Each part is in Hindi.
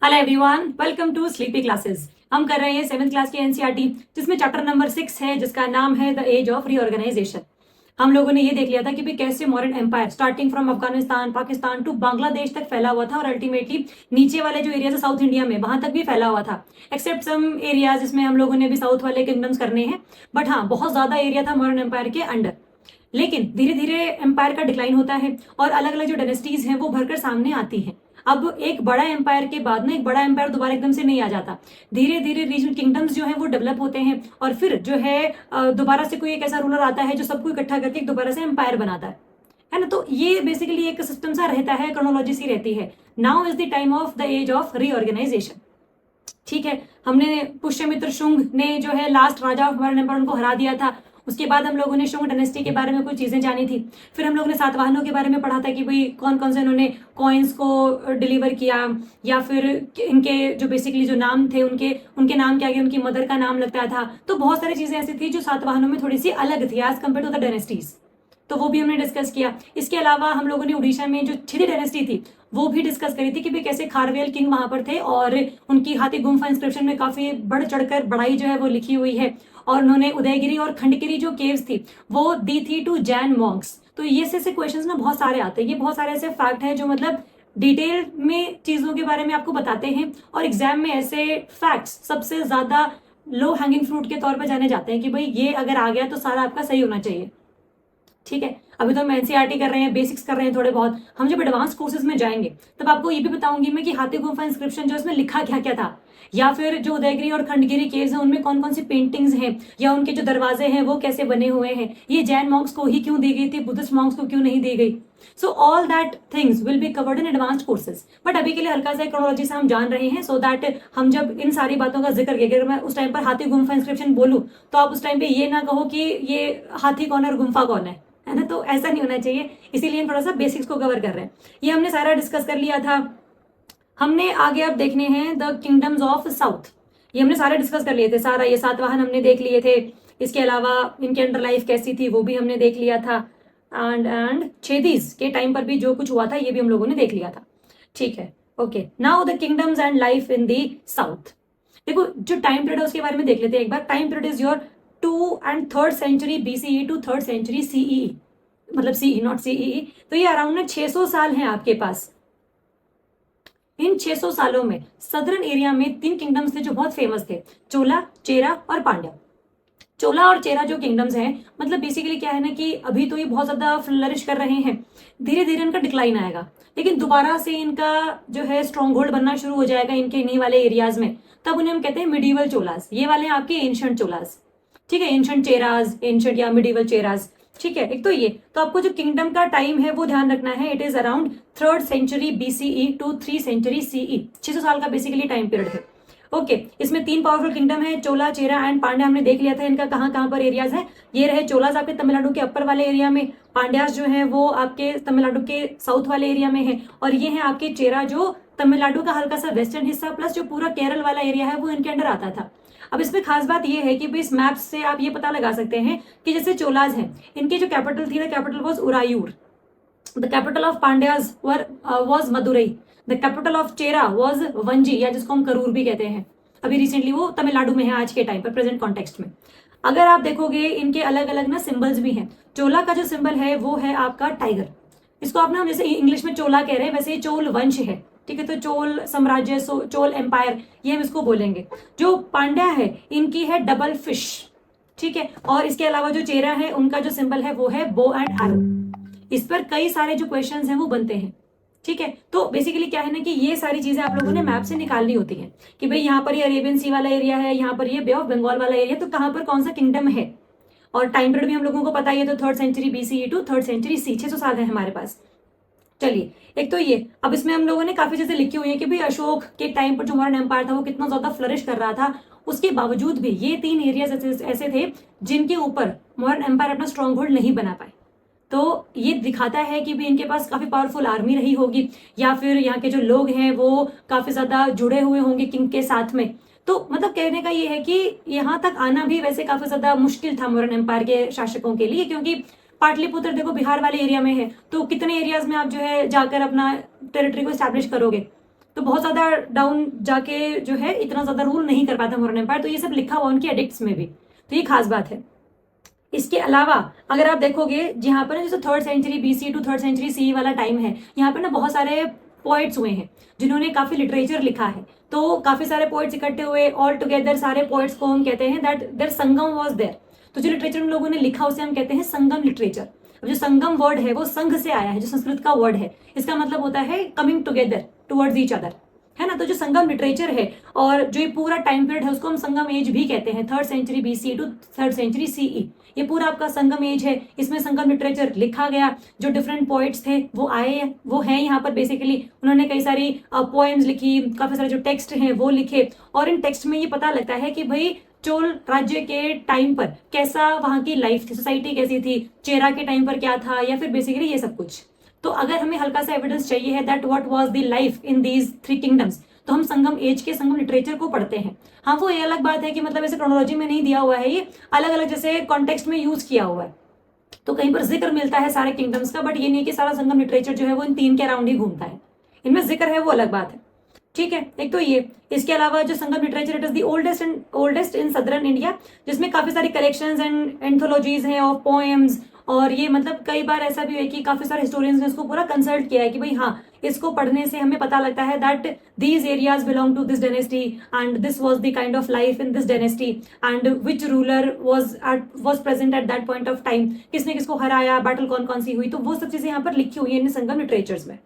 Hello everyone, welcome to sleepy classes. हम कर रहे हैं 7th क्लास की एनसीईआरटी, जिसमें चैप्टर नंबर 6 है, जिसका नाम है द एज ऑफ रीऑर्गेनाइजेशन। हम लोगों ने ये देख लिया था कि भाई कैसे modern empire starting from Afghanistan, Pakistan to Bangladesh तक फैला हुआ था और अल्टीमेटली नीचे वाले जो एरियाज है साउथ इंडिया में, वहां तक भी फैला हुआ था। एक्सेप्ट सम एरियाज जिसमें हम लोगों ने भी साउथ वाले किंगडम्स करने हैं, बट हाँ, बहुत ज्यादा एरिया था मॉडर्न एम्पायर के अंडर। लेकिन धीरे धीरे एम्पायर का डिक्लाइन होता है और अलग अलग जो डायनेस्टीज हैं वो भरकर सामने आती हैं। अब एक बड़ा एम्पायर के बाद ना एक बड़ा एम्पायर दोबारा एकदम से नहीं आ जाता। धीरे धीरे रीजनल किंगडम्स जो है वो डेवलप होते हैं और फिर जो है दोबारा से कोई एक ऐसा रूलर आता है जो सबको इकट्ठा करके एक दोबारा से एम्पायर बनाता है ना। तो ये बेसिकली एक सिस्टम सा रहता है, क्रोनोलॉजी सी रहती है। Now is the time of the age of reorganisation. ठीक है, हमने पुष्यमित्र शुंग ने जो है लास्ट राजा ऑफ मॉडर्न एम्पायर उनको हरा दिया था। उसके बाद हम लोगों ने शुंग डायनेस्टी के बारे में कुछ चीजें जानी थी। फिर हम लोगों ने सातवाहनों के बारे में पढ़ा था कि भाई कौन कौन से इन्होंने कॉइन्स को डिलीवर किया, या फिर इनके जो बेसिकली जो नाम थे उनके उनके नाम के आगे उनकी मदर का नाम लगता था। तो बहुत सारी चीजें ऐसी थी जो सातवाहनों में थोड़ी सी अलग थी as compare to the dynasties. तो वो भी हमने डिस्कस किया। इसके अलावा हम लोगों ने उड़ीसा में जो छिदी डायनेस्टी थी वो भी डिस्कस करी थी कि भाई कैसे खारवेल किंग वहां पर थे और उनकी हाथी गुम्फा इंस्क्रिप्शन में काफी बढ़ चढ़कर बढ़ाई जो है वो लिखी हुई है। और उन्होंने उदयगिरी और खंडगिरी जो केव्स थी वो दी थी टू जैन मॉन्क्स। तो ये से क्वेश्चंस ना बहुत सारे आते हैं। ये बहुत सारे ऐसे फैक्ट है जो मतलब डिटेल में चीजों के बारे में आपको बताते हैं और एग्जाम में ऐसे फैक्ट्स सबसे ज्यादा लो हैंगिंग फ्रूट के तौर पर जाने जाते हैं कि भाई ये अगर आ गया तो सारा आपका सही होना चाहिए। ठीक है, अभी तो हम एनसीईआरटी कर रहे हैं, बेसिक्स कर रहे हैं थोड़े बहुत। हम जब एडवांस कोर्सेज में जाएंगे तब आपको ये भी बताऊंगी मैं कि हाथी गुम्फा इंस्क्रिप्शन जो इसमें लिखा क्या क्या था, या फिर जो उदयगिरी और खंडगिरी केव्स हैं उनमें कौन कौन सी पेंटिंग्स हैं, या उनके जो दरवाजे हैं वो कैसे बने हुए हैं, ये जैन मॉन्क्स को ही क्यों दी गई थी, बुद्धिस्ट मॉन्क्स को क्यों नहीं दी गई। So all that things will be covered in advanced courses. But अभी के लिए हल्का सा क्रोनोलॉजी से हम जान रहे हैं, सो दैट हम जब इन सारी बातों का जिक्र करेंगे, अगर मैं उस टाइम पर हाथी गुम्फा इंस्क्रिप्शन बोलूं तो आप उस टाइम पे ये ना कहो कि ये हाथी कौन है और गुम्फा कौन है ना। तो ऐसा नहीं होना चाहिए, इसीलिए हम थोड़ा सा बेसिक्स को कवर कर रहे हैं। ये हमने सारा डिस्कस कर लिया था। हमने आगे अब देखने हैं द किंगडम्स ऑफ साउथ। ये हमने सारे डिस्कस कर लिए थे, सारा ये सातवाहन हमने देख लिए थे। इसके अलावा इनके अंडर लाइफ कैसी थी वो भी हमने देख लिया था। एंड छेदीज के टाइम पर भी जो कुछ हुआ था ये भी हम लोगों ने देख लिया था। ठीक है, okay. Now the kingdoms and life in the south. देखो जो टाइम पीरियड है उसके बारे में देख लेते हैं एक बार। Time period is your 2 and 3rd century BCE to 3rd century CEE, मतलब CE नॉट CEE। तो ये अराउंड ना 600 साल हैं आपके पास। इन 600 सालों में सदर्न एरिया में 3 किंगडम्स थे जो बहुत फेमस थे, चोला, चेरा और पांड्या। चोला और चेरा जो किंगडम्स हैं, मतलब बेसिकली क्या है ना कि अभी तो ये बहुत ज्यादा फ्लरिश कर रहे हैं, धीरे धीरे इनका डिक्लाइन आएगा, लेकिन दोबारा से इनका जो है स्ट्रॉन्ग होल्ड बनना शुरू हो जाएगा इनके इन्हीं वाले एरियाज में। तब उन्हें हम कहते हैं मिडीवल चोलास। ये वाले आपके एंशंट चोलास। ठीक है, एंशंट चेराज, एंशंट या मिडीवल चेराज। ठीक है, एक तो ये तो आपको जो किंगडम का टाइम है वो ध्यान रखना है। It is around 3rd century BCE to 3 century CE। 600 साल का बेसिकली टाइम पीरियड है। ओके, इसमें 3 पावरफुल किंगडम है, चोला, चेरा एंड पांड्या। हमने देख लिया था इनका कहाँ कहाँ पर एरियाज है। ये रहे चोलाज आपके तमिलनाडु के अपर वाले एरिया में, पांड्यास जो है वो आपके तमिलनाडु के साउथ वाले एरिया में है, और ये है आपके चेरा जो तमिलनाडु का हल्का सा वेस्टर्न हिस्सा प्लस जो पूरा केरल वाला एरिया है वो इनके अंडर आता था। अब इसमें खास बात यह है कि इस मैप से आप ये पता लगा सकते हैं कि जैसे चोलाज हैं, इनकी जो कैपिटल थी, the capital was Uraiyur. The capital of Pandyas was Madurai. The capital of Chera was Vanji, या जिसको हम करूर भी कहते हैं। अभी रिसेंटली वो तमिलनाडु में है आज के टाइम पर, प्रेजेंट कॉन्टेक्स्ट में। अगर आप देखोगे इनके अलग अलग ना सिंबल्स भी हैं। चोला का जो सिंबल है वो है आपका टाइगर। इसको आप ना जैसे इंग्लिश में चोला कह रहे हैं वैसे चोल वंश है। ठीक है, तो चोल साम्राज्य, चोल एम्पायर, ये हम इसको बोलेंगे। जो पांड्या है इनकी है डबल फिश। ठीक है, और इसके अलावा जो चेरा है उनका जो सिंबल है वो है बो एंड एरो। इस पर कई सारे जो क्वेश्चंस हैं वो बनते हैं। ठीक है, तो बेसिकली क्या है ना कि ये सारी चीजें आप लोगों ने मैप से निकालनी होती हैं कि भाई यहाँ पर ये अरेबियन सी वाला एरिया है, यहाँ पर ये बे ऑफ बंगाल वाला एरिया, तो कहाँ पर कौन सा किंगडम है। और टाइम पीरियड भी हम लोगों को पता ही है, तो 3rd century BCE to 3rd century CE, 600 साल है हमारे पास। चलिए, एक तो ये अब इसमें हम लोगों ने काफी चीजें लिखी हुई है कि भाई अशोक के टाइम पर जो मॉडर्न एम्पायर था वो कितना ज्यादा फ्लरिश कर रहा था। उसके बावजूद भी ये 3 एरियाज ऐसे थे जिनके ऊपर मॉडर्न एम्पायर अपना स्ट्रॉन्ग होल्ड नहीं बना पाए। तो ये दिखाता है कि भी इनके पास काफी पावरफुल आर्मी रही होगी, या फिर यहाँ के जो लोग हैं वो काफी ज्यादा जुड़े हुए होंगे किंग के साथ में। तो मतलब कहने का ये है कि यहाँ तक आना भी वैसे काफी ज्यादा मुश्किल था मौर्यन एम्पायर के शासकों के लिए, क्योंकि पाटलिपुत्र देखो बिहार वाले एरिया में है, तो कितने एरियाज में आप जो है जाकर अपना टेरिटरी को स्टैब्लिश करोगे। तो बहुत ज्यादा डाउन जाके जो है इतना ज्यादा रूल नहीं कर पाता मौर्यन एम्पायर, तो ये सब लिखा हुआ उनके एडिक्ट्स में भी, तो ये खास बात है। इसके अलावा अगर आप देखोगे यहाँ पर जैसे 3rd century BC to 3rd century CE वाला टाइम है, यहाँ पर ना बहुत सारे पोइट्स हुए हैं जिन्होंने काफी लिटरेचर लिखा है, तो काफी सारे पोइट्स इकट्ठे हुए, ऑल टुगेदर सारे पोइट्स को हम कहते हैं that there Sangam was there. तो जो लिटरेचर उन लोगों ने लिखा उसे हम कहते हैं संगम लिटरेचर। अब जो संगम वर्ड है वो संघ से आया है, जो संस्कृत का वर्ड है, इसका मतलब होता है coming together towards each other, है ना। तो जो संगम लिटरेचर है और जो ये पूरा टाइम पीरियड है उसको हम संगम एज भी कहते हैं, 3rd century BC to 3rd century CE, ये पूरा आपका संगम एज है। इसमें संगम लिटरेचर लिखा गया, जो डिफरेंट पोइट्स थे वो आए, वो हैं यहाँ पर बेसिकली, उन्होंने कई सारी पोएम्स लिखी, काफी सारे जो टेक्स्ट हैं वो लिखे, और इन टेक्स्ट में ये पता लगता है कि भाई चोल राज्य के टाइम पर कैसा वहां की लाइफ थी, सोसाइटी कैसी थी, चेरा के टाइम पर क्या था, या फिर बेसिकली ये सब कुछ। तो अगर हमें हल्का सा एविडेंस चाहिए है that what was the life in these 3 kingdoms, तो हम संगम एज के संगम लिटरेचर को पढ़ते हैं। हाँ, वो ये अलग बात है कि मतलब ऐसे क्रोनोलॉजी में नहीं दिया हुआ है, ये अलग अलग जैसे कॉन्टेक्स्ट में यूज किया हुआ है, तो कहीं पर जिक्र मिलता है सारे किंगडम्स का, बट ये नहीं कि सारा संगम लिटरेचर जो है वो इन 3 के अराउंड ही घूमता है, इनमें जिक्र है वो अलग बात है, ठीक है। एक तो ये, इसके अलावा जो Sangam literature it is the oldest in southern India, जिसमें काफी सारी कलेक्शंस एंड एंथोलॉजीज हैं ऑफ पोएम्स, और ये मतलब कई बार ऐसा भी है कि काफी सारे हिस्टोरियंस ने इसको पूरा कंसल्ट किया है कि भाई हाँ, इसको पढ़ने से हमें पता लगता है that these areas belong to this dynasty and this was the kind of life in this dynasty and which ruler was present at that point of time, किसने किसको हराया, बैटल कौन कौन सी हुई, तो वो सब चीजें यहाँ पर लिखी हुई है इन संगम लिटरेचर्स में,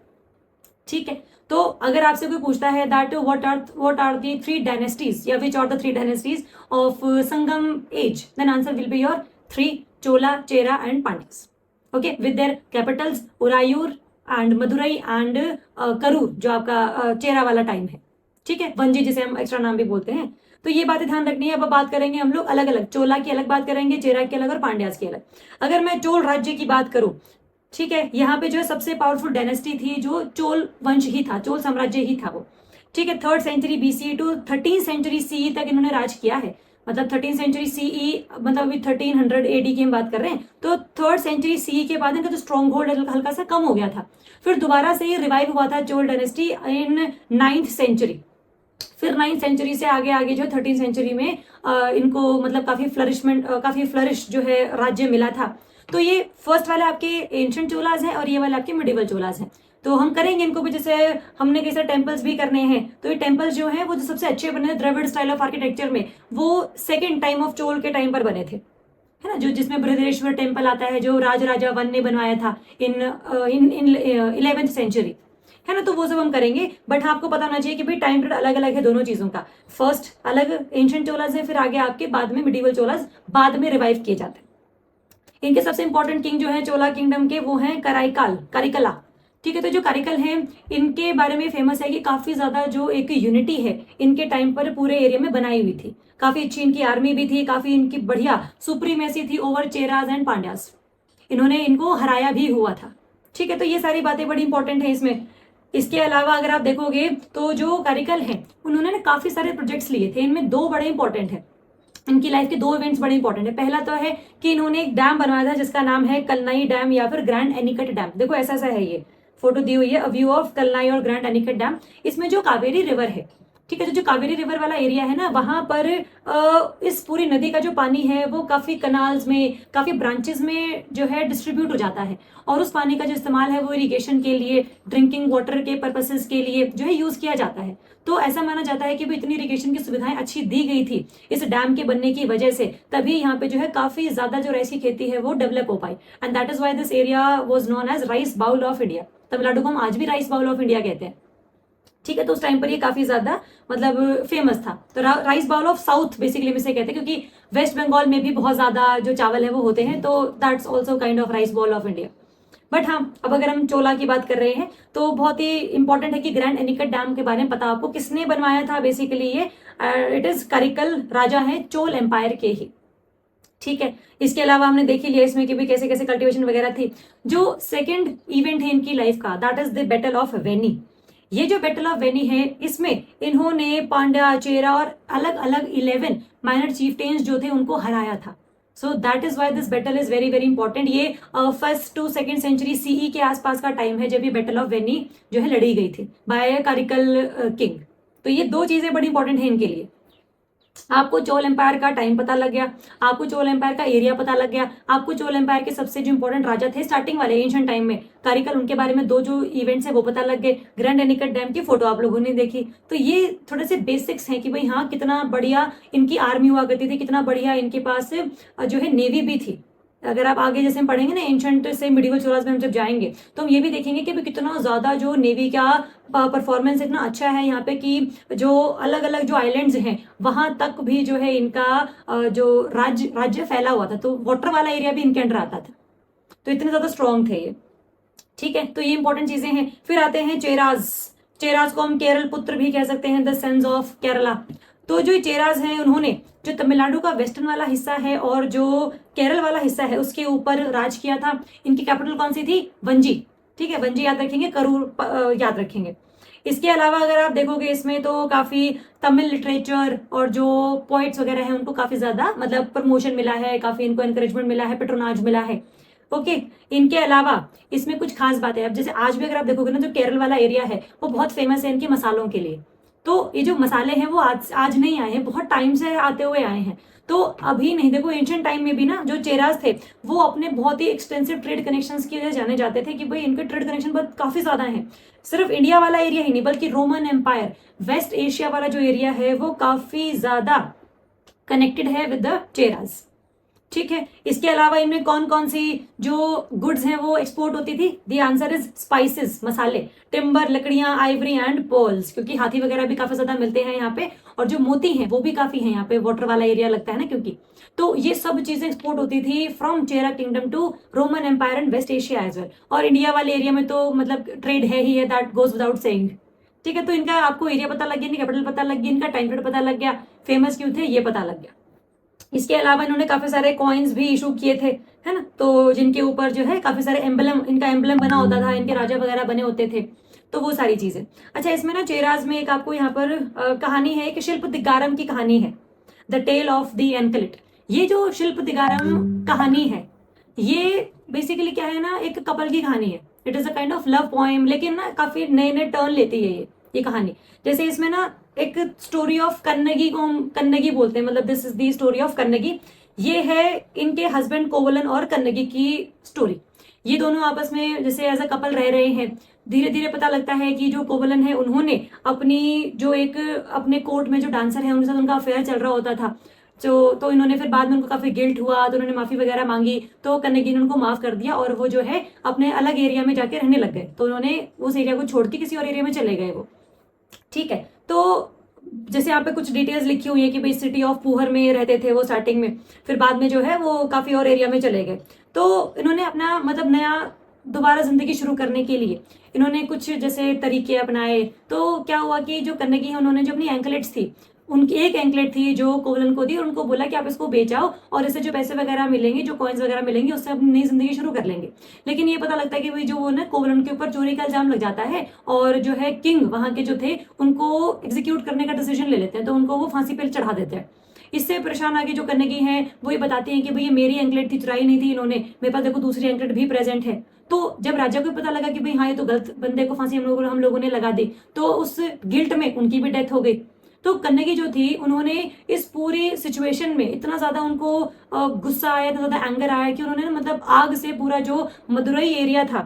ठीक है। तो अगर आपसे कोई पूछता है that what are the 3 dynasties या which are the 3 dynasties of Sangam age, then answer will be your 3 Chola, Chera and Pandyas, okay, with their capitals Uraiyur and Madurai and Karur, जो आपका चेरा वाला टाइम है, ठीक है, वंजी जिसे हम एक्स्ट्रा नाम भी बोलते हैं। तो ये बातें ध्यान रखनी है। अब बात करेंगे हम लोग अलग अलग, चोला की अलग बात करेंगे, चेरा की अलग और पांड्यास की अलग। अगर मैं चोल राज्य की बात करूं, ठीक है, यहाँ पे जो है सबसे पावरफुल डायनेस्टी थी जो चोल वंश ही था, चोल साम्राज्य ही था वो, ठीक है। 3rd century BC to 13th century CE तक इन्होंने राज किया है, मतलब 13th सेंचुरी CE मतलब अभी 1300 AD की हम बात कर रहे हैं, तो 3rd सेंचुरी CE के बाद इनका जो स्ट्रॉन्ग होल्ड हल्का सा कम हो गया था, फिर दोबारा से ये रिवाइव हुआ था Chola dynasty in 9th century, फिर 9th सेंचुरी से आगे आगे जो 13th सेंचुरी में इनको मतलब काफी फ्लरिश जो है राज्य मिला था। तो ये फर्स्ट वाले आपके एंशिएंट चोलाज हैं और ये वाले आपके मिडिवल चोलाज हैं। तो हम करेंगे इनको भी, जैसे हमने कई सारे टेम्पल्स भी करने हैं, तो ये टेम्पल्स जो हैं वो जो सबसे अच्छे बने हैं द्रविड़ स्टाइल ऑफ आर्किटेक्चर में, वो सेकेंड टाइम ऑफ चोल के टाइम पर बने थे, है ना, जो जिसमें बृहदेश्वर टेम्पल आता है जो राजा वन ने बनवाया था इन 11th सेंचुरी, है ना। तो वो सब हम करेंगे, बट हाँ आपको पता होना चाहिए कि भाई टाइम पीरियड अलग अलग है दोनों चीजों का, फर्स्ट अलग एंशिएंट चोलाज है, फिर आगे आपके बाद में मिडिवल चोलाज बाद में रिवाइव किए जाते हैं। इनके सबसे इंपॉर्टेंट किंग जो है चोला किंगडम के वो हैं कारिकला, ठीक है। तो जो कारिकल हैं इनके बारे में फेमस है कि काफी ज्यादा जो एक यूनिटी है इनके टाइम पर पूरे एरिया में बनाई हुई थी, काफी अच्छी इनकी आर्मी भी थी, काफी इनकी बढ़िया सुप्रीमेसी थी ओवर चेराज एंड पांड्यास, इन्होंने इनको हराया भी हुआ था, ठीक है। तो ये सारी बातें बड़ी इंपॉर्टेंट है इसमें। इसके अलावा अगर आप देखोगे तो जो कारिकल हैं उन्होंने काफी सारे प्रोजेक्ट्स लिए थे, इनमें 2 बड़े इंपॉर्टेंट है, इनकी लाइफ के 2 इवेंट्स बड़े इंपॉर्टेंट है। पहला तो है कि इन्होंने एक डैम बनवाया था जिसका नाम है कलनाई डैम या फिर ग्रैंड एनिकट डैम। देखो ऐसा सा है, ये फोटो दी हुई है, अ व्यू ऑफ कलनाई और ग्रैंड एनिकट डैम। इसमें जो कावेरी रिवर है, ठीक है, जो कावेरी रिवर वाला एरिया है ना, वहां पर इस पूरी नदी का जो पानी है वो काफी कनाल्स में, काफी ब्रांचेस में जो है डिस्ट्रीब्यूट हो जाता है, और उस पानी का जो इस्तेमाल है वो इरिगेशन के लिए, ड्रिंकिंग वाटर के पर्पसेस के लिए जो है यूज किया जाता है। तो ऐसा माना जाता है कि इतनी इरिगेशन की सुविधाएं अच्छी दी गई थी इस डैम के बनने की वजह से, तभी यहाँ पे जो है काफी ज्यादा जो राइस की खेती है वो डेवलप हो पाई, and that is why this area was known as rice bowl of India. Tamil Nadu को हम आज भी राइस बाउल ऑफ इंडिया कहते हैं, ठीक है। तो उस टाइम पर ये काफी ज्यादा मतलब फेमस था। तो rice bowl of south basically हम इसे कहते हैं, क्योंकि वेस्ट बंगाल में भी बहुत ज्यादा जो चावल है वो होते हैं, तो that's also kind of rice bowl of India. But हाँ, अब अगर हम चोला की बात कर रहे हैं तो बहुत ही इंपॉर्टेंट है कि ग्रैंड एनिकट डैम के बारे में पता आपको किसने बनवाया था। बेसिकली ये इट इज कारिकल राजा है चोल एम्पायर के ही, ठीक है। इसके अलावा हमने देख ही लिया इसमें कि भी कैसे कैसे कल्टीवेशन वगैरह थी। जो सेकंड इवेंट है इनकी लाइफ का, that is the battle of Venni. ये जो बैटल ऑफ वेनी है इसमें इन्होंने पांड्या, चेरा और अलग अलग 11 माइनर चीफटेन्स जो थे उनको हराया था, so that is why this battle is very very important. ये first to second century CE के आसपास का टाइम है जब ये बैटल ऑफ वेनी जो है लड़ी गई थी बाय कारिकल किंग। तो ये दो चीजें बड़ी इंपॉर्टेंट है इनके लिए। आपको चोल एम्पायर का टाइम पता लग गया, आपको चोल एम्पायर का एरिया पता लग गया, आपको चोल एम्पायर के सबसे जो इंपॉर्टेंट राजा थे स्टार्टिंग वाले एंशिएंट टाइम में कारिकल, उनके बारे में दो जो इवेंट्स है वो पता लग गए। ग्रैंड एनिकट डैम की फोटो आप लोगों ने देखी। तो ये थोड़े से बेसिक्स हैं कि भाई हाँ कितना बढ़िया इनकी आर्मी हुआ करती थी, कितना बढ़िया इनके पास जो है नेवी भी थी। अगर आप आगे जैसे हम पढ़ेंगे ना एंशंट से मिडिवल चोलास में हम जब जाएंगे तो हम ये भी देखेंगे कि कितना ज्यादा जो नेवी का परफॉर्मेंस इतना अच्छा है यहाँ पे कि जो अलग अलग जो आइलैंड्स हैं वहां तक भी जो है इनका जो राज्य फैला हुआ था, तो वाटर वाला एरिया भी इनके अंडर आता था। तो इतने ज्यादा स्ट्रॉन्ग थे ये। ठीक है, तो ये इंपॉर्टेंट चीजें हैं। फिर आते हैं चेराज। चेराज को हम केरल पुत्र भी कह सकते हैं, द सन्स ऑफ केरला। तो जो चेराज हैं उन्होंने जो तमिलनाडु का वेस्टर्न वाला हिस्सा है और जो केरल वाला हिस्सा है उसके ऊपर राज किया था। इनकी कैपिटल कौन सी थी? वंजी। ठीक है, वंजी याद रखेंगे, करूर याद रखेंगे। इसके अलावा अगर आप देखोगे इसमें तो काफी तमिल लिटरेचर और जो पोइट्स वगैरह हैं उनको काफी ज्यादा मतलब प्रमोशन मिला है, काफी इनको एनकरेजमेंट मिला है, पेट्रोनाज मिला है। ओके, इनके अलावा इसमें कुछ खास बात है। अब जैसे आज भी अगर आप देखोगे ना जो केरल वाला एरिया है वो बहुत फेमस है इनके मसालों के लिए। तो ये जो मसाले हैं वो आज नहीं आए हैं, बहुत टाइम से आते हुए आए हैं। तो अभी नहीं, देखो एंशिएंट टाइम में भी ना जो चेराज थे वो अपने बहुत ही एक्सटेंसिव ट्रेड कनेक्शंस की वजह से जाने जाते थे कि भाई इनके ट्रेड कनेक्शन बहुत काफी ज्यादा हैं। सिर्फ इंडिया वाला एरिया ही नहीं बल्कि रोमन एम्पायर, वेस्ट एशिया वाला जो एरिया है वो काफी ज्यादा कनेक्टेड है विद द चेराज। ठीक है, इसके अलावा इनमें कौन कौन सी जो गुड्स हैं वो एक्सपोर्ट होती थी? द आंसर इज स्पाइसेस, मसाले, टिम्बर, लकड़ियां, आइवरी एंड पर्ल्स, क्योंकि हाथी वगैरह भी काफी ज्यादा मिलते हैं यहाँ पे, और जो मोती हैं वो भी काफी हैं यहाँ पे, वाटर वाला एरिया लगता है ना क्योंकि। तो ये सब चीजें एक्सपोर्ट होती थी from Chera kingdom to Roman empire and West Asia as well. और इंडिया वाले एरिया में तो मतलब ट्रेड है ही है, दैट गोज विदाउट सेइंग। ठीक है, तो इनका आपको एरिया पता लग गया, इनकी कैपिटल पता लग गई, इनका टाइम पीरियड पता लग गया, फेमस क्यों थे ये पता लग गया। इसके अलावा इन्होंने काफी सारे कॉइन्स भी इशू किए थे, है ना, तो जिनके ऊपर जो है काफी सारे एम्बलम, इनका एम्बलम बना होता था, इनके राजा वगैरह बने होते थे, तो वो सारी चीजें। अच्छा, इसमें ना चेराज में एक आपको यहाँ पर कहानी है, एक शिल्प दिगारम की कहानी है, द टेल ऑफ द एनकलिट। ये जो शिल्प दिगारम कहानी है ये बेसिकली क्या है ना, एक कपल की कहानी है। It is a kind of love poem, लेकिन ना काफी नए नए टर्न लेती है ये कहानी। जैसे इसमें ना एक स्टोरी ऑफ कन्नगी को हम कन्नगी बोलते हैं, मतलब this is the story of Kannagi. ये है इनके हस्बैंड कोवलन और कन्नगी की स्टोरी। ये दोनों आपस में जैसे एज अ कपल रह रहे हैं। धीरे धीरे पता लगता है कि जो कोवलन है उन्होंने अपनी जो एक अपने कोर्ट में जो डांसर है उनके साथ उनका अफेयर चल रहा होता था। तो इन्होंने फिर बाद में उनको काफी गिल्ट हुआ तो उन्होंने माफी वगैरह मांगी, तो कन्नगी ने उनको माफ कर दिया और वो जो है अपने अलग एरिया में जाके रहने लग गए। तो उन्होंने उस एरिया को छोड़ के किसी और एरिया में चले गए वो। ठीक है, तो जैसे यहाँ पे कुछ डिटेल्स लिखी हुई है कि भाई सिटी ऑफ पूहर में रहते थे वो स्टार्टिंग में, फिर बाद में जो है वो काफी और एरिया में चले गए। तो इन्होंने अपना मतलब नया दोबारा जिंदगी शुरू करने के लिए इन्होंने कुछ जैसे तरीके अपनाए। तो क्या हुआ कि जो कन्नगी है उन्होंने जो अपनी एंकलेट्स थी, उनकी एक एंकलेट थी जो कोवलन को दी और उनको बोला कि आप इसको बेच आओ और इससे जो पैसे वगैरह मिलेंगे, जो कॉइन्स वगैरह मिलेंगे, उससे अपनी नई जिंदगी शुरू कर लेंगे। लेकिन ये पता लगता है कि भाई जो वो ना कोवलन के ऊपर चोरी का इल्जाम लग जाता है और जो है किंग वहां के जो थे उनको एग्जीक्यूट करने का डिसीजन ले लेते हैं, तो उनको वो फांसी पर चढ़ा देते हैं। इससे परेशान आगे जो कन्नगी हैं वो ये बताती हैं कि भाई ये मेरी एंकलेट थी, चुराई नहीं थी इन्होंने, मेरे पास देखो दूसरी एंकलेट भी प्रेजेंट है। तो जब राजा को पता लगा कि भाई हाँ ये तो गलत बंदे को फांसी हम लोगों ने लगा दी, तो उस गिल्ट में उनकी भी डेथ हो गई। तो कन्नगी जो थी उन्होंने इस पूरी सिचुएशन में इतना ज्यादा उनको गुस्सा आया, इतना ज्यादा एंगर आया कि उन्होंने मतलब आग से पूरा जो मदुरई एरिया था,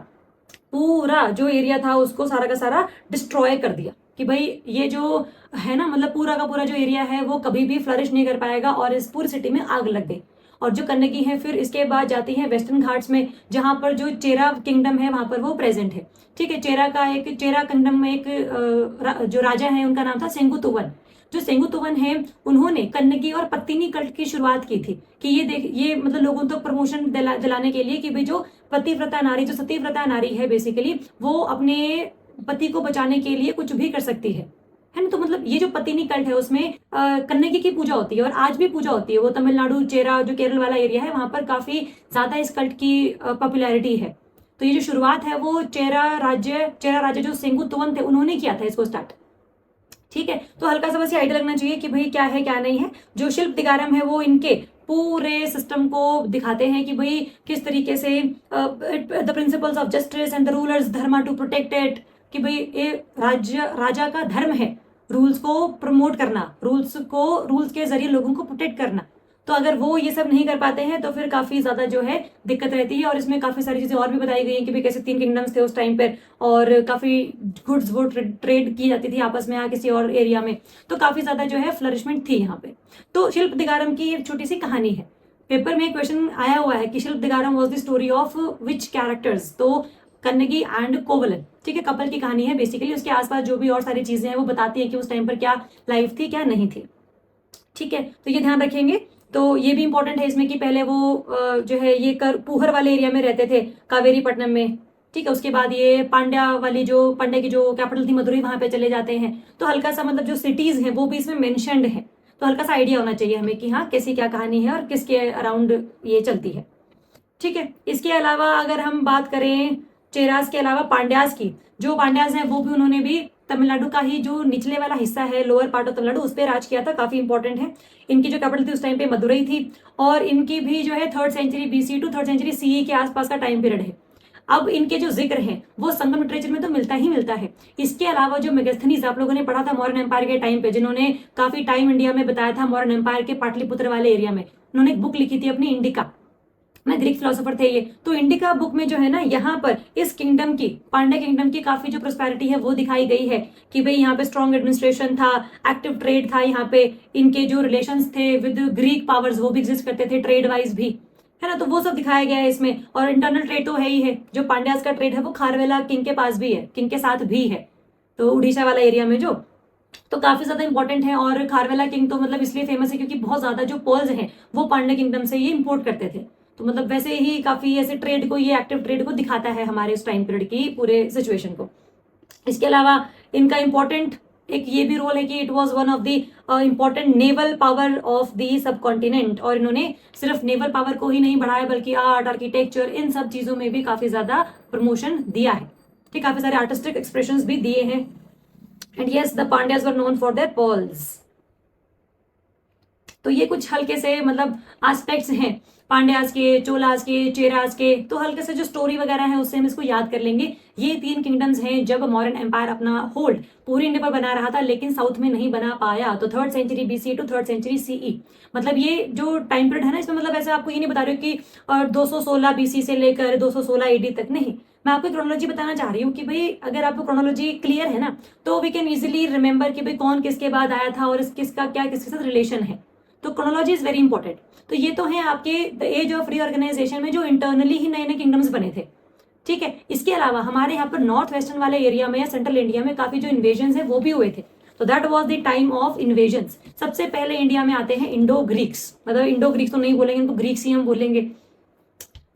पूरा जो एरिया था उसको सारा का सारा डिस्ट्रॉय कर दिया कि भाई ये जो है ना मतलब पूरा का पूरा जो एरिया है वो कभी भी फ्लरिश नहीं कर पाएगा, और इस पूरी सिटी में आग लग गई। और जो कन्नगी है फिर इसके बाद जाती है वेस्टर्न घाट्स में, जहां पर जो चेरा किंगडम है वहां पर वो प्रेजेंट है। ठीक है, चेरा किंगडम में एक जो राजा है उनका नाम था सेंगुतुवन। जो सेंगुतुवन है उन्होंने कन्नगी और पत्तिनी कल्ट की शुरुआत की थी कि ये मतलब लोगों को प्रमोशन दिलाने के लिए कि भाई जो पतिव्रता नारी, जो सतीव्रता नारी है बेसिकली, वो अपने पति को बचाने के लिए कुछ भी कर सकती है ना। तो मतलब ये जो पत्तिनी कल्ट है उसमें कन्नगी की पूजा होती है और आज भी पूजा होती है। वो तमिलनाडु चेरा जो केरल वाला एरिया है वहां पर काफी ज्यादा इस कल्ट की पॉपुलैरिटी है। तो ये जो शुरुआत है वो चेरा राजा जो सेंगुतुवन थे उन्होंने किया था इसको स्टार्ट। ठीक है, तो हल्का सा बस ये आइडिया लगना चाहिए कि भाई क्या है क्या नहीं है। जो शिल्प दिगारम है वो इनके पूरे सिस्टम को दिखाते हैं कि भाई किस तरीके से the principles of justice and the rulers dharma to protect it, कि भाई ये राजा का धर्म है रूल्स को प्रमोट करना, रूल्स के जरिए लोगों को प्रोटेक्ट करना। तो अगर वो ये सब नहीं कर पाते हैं तो फिर काफी ज्यादा जो है दिक्कत रहती है। और इसमें काफी सारी चीजें और भी बताई गई हैं कि भाई कैसे 3 किंगडम्स थे उस टाइम पर, और काफी गुड्स वो ट्रेड की जाती थी आपस में यहाँ किसी और एरिया में, तो काफी ज्यादा जो है फ्लरिशमेंट थी यहाँ पे। तो शिल्प दिगारम की एक छोटी सी कहानी है, पेपर में क्वेश्चन आया हुआ है कि Silappatikaram was the story of which characters, तो कन्नगी एंड कोवलन, ठीक है, कपल की कहानी है बेसिकली। उसके आसपास जो भी और सारी चीजें हैं वो बताती है कि उस टाइम पर क्या लाइफ थी क्या नहीं थी, ठीक है। तो ये ध्यान रखेंगे। तो ये भी इंपॉर्टेंट है इसमें कि पहले वो जो है ये पुहर वाले एरिया में रहते थे कावेरी पट्टनम में, ठीक है। उसके बाद ये पांड्या की जो कैपिटल थी मदुरई, वहां पे चले जाते हैं। तो हल्का सा मतलब जो सिटीज हैं वो भी इसमें मेंशन्ड है, तो हल्का सा आइडिया होना चाहिए हमें कि हाँ कैसी क्या कहानी है और किसके अराउंड ये चलती है, ठीक है। इसके अलावा अगर हम बात करें चेरास के अलावा पांड्यास की, जो पांड्यास हैं वो भी उन्होंने भी तमिलनाडु का ही जो निचले वाला हिस्सा है, लोअर पार्ट ऑफ तमिलनाडु, उस पर राज किया था, काफी इंपॉर्टेंट है। इनकी जो कैपिटल थी उस टाइम पे मदुरई थी, और इनकी भी जो है 3rd century BC to 3rd century CE के आसपास का टाइम पीरियड है। अब इनके जो जिक्र है वो संगम लिटरेचर में तो मिलता ही मिलता है। इसके अलावा जो मेगास्थनीज आप लोगों ने पढ़ा था मौर्यन एम्पायर के टाइम पे, जिन्होंने काफी टाइम इंडिया में बताया था मौर्यन एम्पायर के पाटलिपुत्र वाले एरिया में, उन्होंने एक बुक लिखी थी अपनी इंडिका, मैं ग्रीक फिलोसोफर थे ये। तो इंडिका बुक में जो है ना, यहाँ पर इस किंगडम की, पांड्या किंगडम की काफी जो प्रोस्पेरिटी है वो दिखाई गई है कि भाई यहाँ पे स्ट्रॉन्ग एडमिनिस्ट्रेशन था, एक्टिव ट्रेड था, यहाँ पे इनके जो रिलेशंस थे विद ग्रीक पावर्स वो भी एग्जिस्ट करते थे ट्रेड वाइज भी, है ना। तो वो सब दिखाया गया है इसमें। और इंटरनल ट्रेड तो है ही है, जो पांड्यास का ट्रेड है वो खारवेला किंग के पास भी है, किंग के साथ भी है, तो उड़ीसा वाला एरिया में जो, तो काफी ज्यादा इंपॉर्टेंट है। और खारवेला किंग तो मतलब इसलिए फेमस है क्योंकि बहुत ज्यादा जो पर्ल्स हैं वो पांड्या किंगडम से ये इंपोर्ट करते थे। तो मतलब वैसे ही काफी ऐसे ट्रेड को, ये एक्टिव ट्रेड को दिखाता है हमारे उस टाइम पीरियड की पूरे सिचुएशन को। इसके अलावा इनका इंपॉर्टेंट एक ये भी रोल है कि it was one of the important naval power of the sub continent, और इन्होंने सिर्फ नेवल पावर को ही नहीं बढ़ाया बल्कि आर्ट, आर्किटेक्चर, इन सब चीजों में भी काफी ज्यादा प्रमोशन दिया है, ठीक, काफी सारे आर्टिस्टिक एक्सप्रेशंस भी दिए हैं। And yes, the Pandyas were known for their pearls. तो ये कुछ हल्के से मतलब एस्पेक्ट्स हैं पांड्यास के, चोलास के, चेरास के, तो हल्के से जो स्टोरी वगैरह है उससे हम इसको याद कर लेंगे। ये 3 किंगडम्स हैं जब मौर्यन एम्पायर अपना होल्ड पूरी इंडिया पर बना रहा था लेकिन साउथ में नहीं बना पाया। तो 3rd century BC to 3rd century CE, मतलब ये जो टाइम पीरियड है ना, इसमें मतलब ऐसे आपको ये नहीं बता रही हूँ कि 216 BC से लेकर 216 AD तक, नहीं, मैं आपको क्रोनोलॉजी बताना चाह रही हूँ कि भाई अगर आपको क्रोनोलॉजी क्लियर है ना तो वी कैन इजिली रिमेंबर कि भाई कौन किसके बाद आया था और किसका क्या किसके साथ रिलेशन है। तो क्रोनोलॉजी इज वेरी इंपॉर्टेंट। तो ये तो है आपके द एज ऑफ रीऑर्गेनाइजेशन में जो इंटरनली ही नए नए किंगडम्स बने थे, ठीक है। इसके अलावा हमारे यहाँ पर नॉर्थ वेस्टर्न वाले एरिया में या सेंट्रल इंडिया में काफी जो इन्वेजन है वो भी हुए थे। तो that was the time of invasions. सबसे पहले इंडिया में आते हैं इंडो ग्रीक्स, मतलब इंडो ग्रीक्स तो नहीं बोलेंगे, इनको ग्रीक्स ही हम बोलेंगे।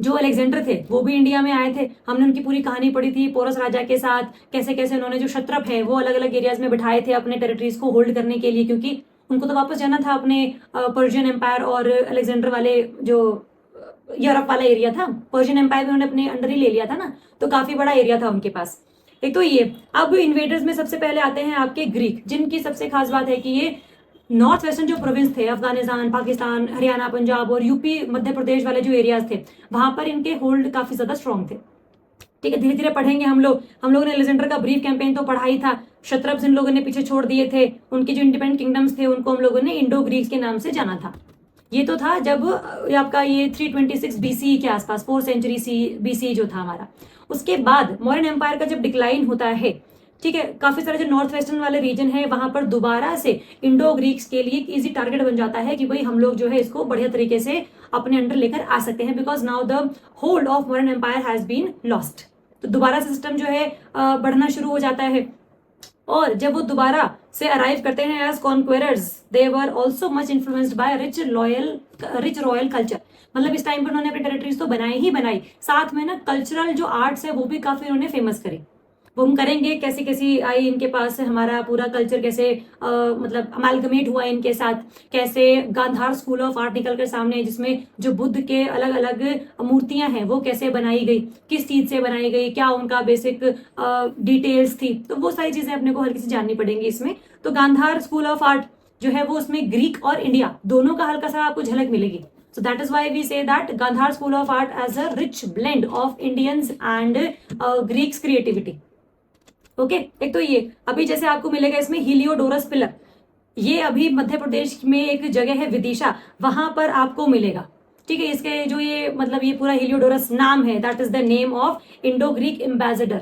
जो अलेक्जेंडर थे वो भी इंडिया में आए थे, हमने उनकी पूरी कहानी पढ़ी थी पोरस राजा के साथ, कैसे कैसे उन्होंने जो क्षत्रप है वो अलग अलग एरियाज में बिठाए थे अपने टेरिटरीज को होल्ड करने के लिए, क्योंकि उनको तो वापस जाना था अपने पर्शियन एम्पायर और अलेक्जेंडर वाले जो यूरोप वाला एरिया था, पर्शियन एम्पायर में उन्होंने अपने अंडर ही ले लिया था ना, तो काफी बड़ा एरिया था उनके पास। एक तो ये, अब इन्वेडर्स में सबसे पहले आते हैं आपके ग्रीक, जिनकी सबसे खास बात है कि ये नॉर्थ वेस्टर्न जो प्रोविंस थे, अफगानिस्तान, पाकिस्तान, हरियाणा, पंजाब और यूपी मध्य प्रदेश वाले जो एरियाज थे, वहां पर इनके होल्ड काफी ज्यादा स्ट्रॉन्ग थे, ठीक है। धीरे धीरे पढ़ेंगे हम लोगों ने अलेक्जेंडर का ब्रीफ कैंपेन तो पढ़ा ही था, क्षत्रप इन लोगों ने पीछे छोड़ दिए थे, उनके जो इंडिपेंडेंट किंगडम्स थे उनको हम लोगों ने इंडो ग्रीक्स के नाम से जाना था। ये तो था जब आपका ये 326 BC के आसपास, 4th सेंचुरी BC जो था हमारा। उसके बाद मौर्यन एम्पायर का जब डिक्लाइन होता है, ठीक है, काफी सारे जो नॉर्थ वेस्टर्न वाले रीजन है वहां पर दोबारा से इंडो ग्रीक्स के लिए एक इजी टारगेट बन जाता है कि भाई हम लोग जो है इसको बढ़िया तरीके से अपने अंडर लेकर आ सकते हैं, because now the hold of modern empire has been lost. तो दोबारा सिस्टम जो है बढ़ना शुरू हो जाता है, और जब वो दोबारा से अराइव करते हैं as conquerors, they were also much influenced by rich royal culture. मतलब इस टाइम पर उन्होंने अपनी टेरिटरीज तो बनाई ही बनाई, साथ में ना कल्चरल जो आर्ट्स है वो भी काफी उन्होंने फेमस करी। वो हम करेंगे कैसी कैसी आई इनके पास, हमारा पूरा कल्चर कैसे मतलब अमालगमेट हुआ इनके साथ, कैसे गांधार स्कूल ऑफ आर्ट निकल कर सामने, जिसमें जो बुद्ध के अलग अलग मूर्तियां हैं वो कैसे बनाई गई, किस चीज से बनाई गई, क्या उनका बेसिक डिटेल्स थी, तो वो सारी चीजें अपने को हल्की सी जाननी पड़ेंगी इसमें। तो गांधार स्कूल ऑफ आर्ट जो है वो उसमें ग्रीक और इंडिया दोनों का हल्का सा आपको झलक मिलेगी। So that is why we say that Gandhar School of Art as a rich blend of Indians and Greeks creativity. Okay एक तो ये अभी जैसे आपको मिलेगा इसमें हीलियोडोरस पिलर, ये अभी मध्य प्रदेश में एक जगह है विदिशा, वहां पर आपको मिलेगा। ठीक है, इसके जो ये मतलब ये पूरा हीलियोडोरस नाम है, that is the name of Indo Greek ambassador.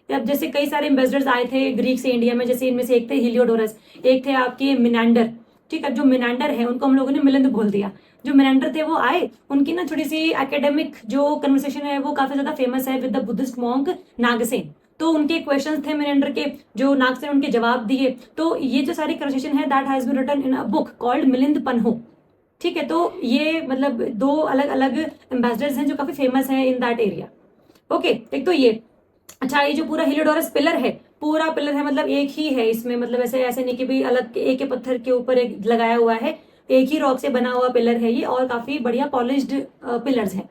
अब जैसे कई सारे एम्बेसडर्स आए थे ग्रीक से इंडिया में, जैसे इनमें से एक थे हीलियोडोरस, एक थे आपके मिनांडर। ठीक है, जो मिनांडर है उनको हम लोगों ने मिलिंद बोल दिया। जो मिनांडर थे वो आए, उनकी ना थोड़ी सी एकेडमिक जो कन्वर्सेशन है वो काफी ज्यादा फेमस है with the Buddhist monk Nagasena. तो उनके क्वेश्चंस थे मिनांडर के, जो नागसेन उनके जवाब दिए। तो ये जो सारी कन्वर्सेशन है that has been written in a book called Milinda Panho. ठीक है, तो ये मतलब दो अलग अलग एम्बेसडर्स हैं जो काफी फेमस है इन दैट एरिया। ओके, एक तो ये। अच्छा, ये जो पूरा हीलियोडोरस पिलर है, पूरा पिलर है मतलब एक ही है इसमें, मतलब ऐसे ऐसे नहीं कि भी अलग एक के पत्थर के ऊपर एक लगाया हुआ है, एक ही रॉक से बना हुआ पिलर है ये, और काफी बढ़िया पॉलिश्ड पिलर्स हैं।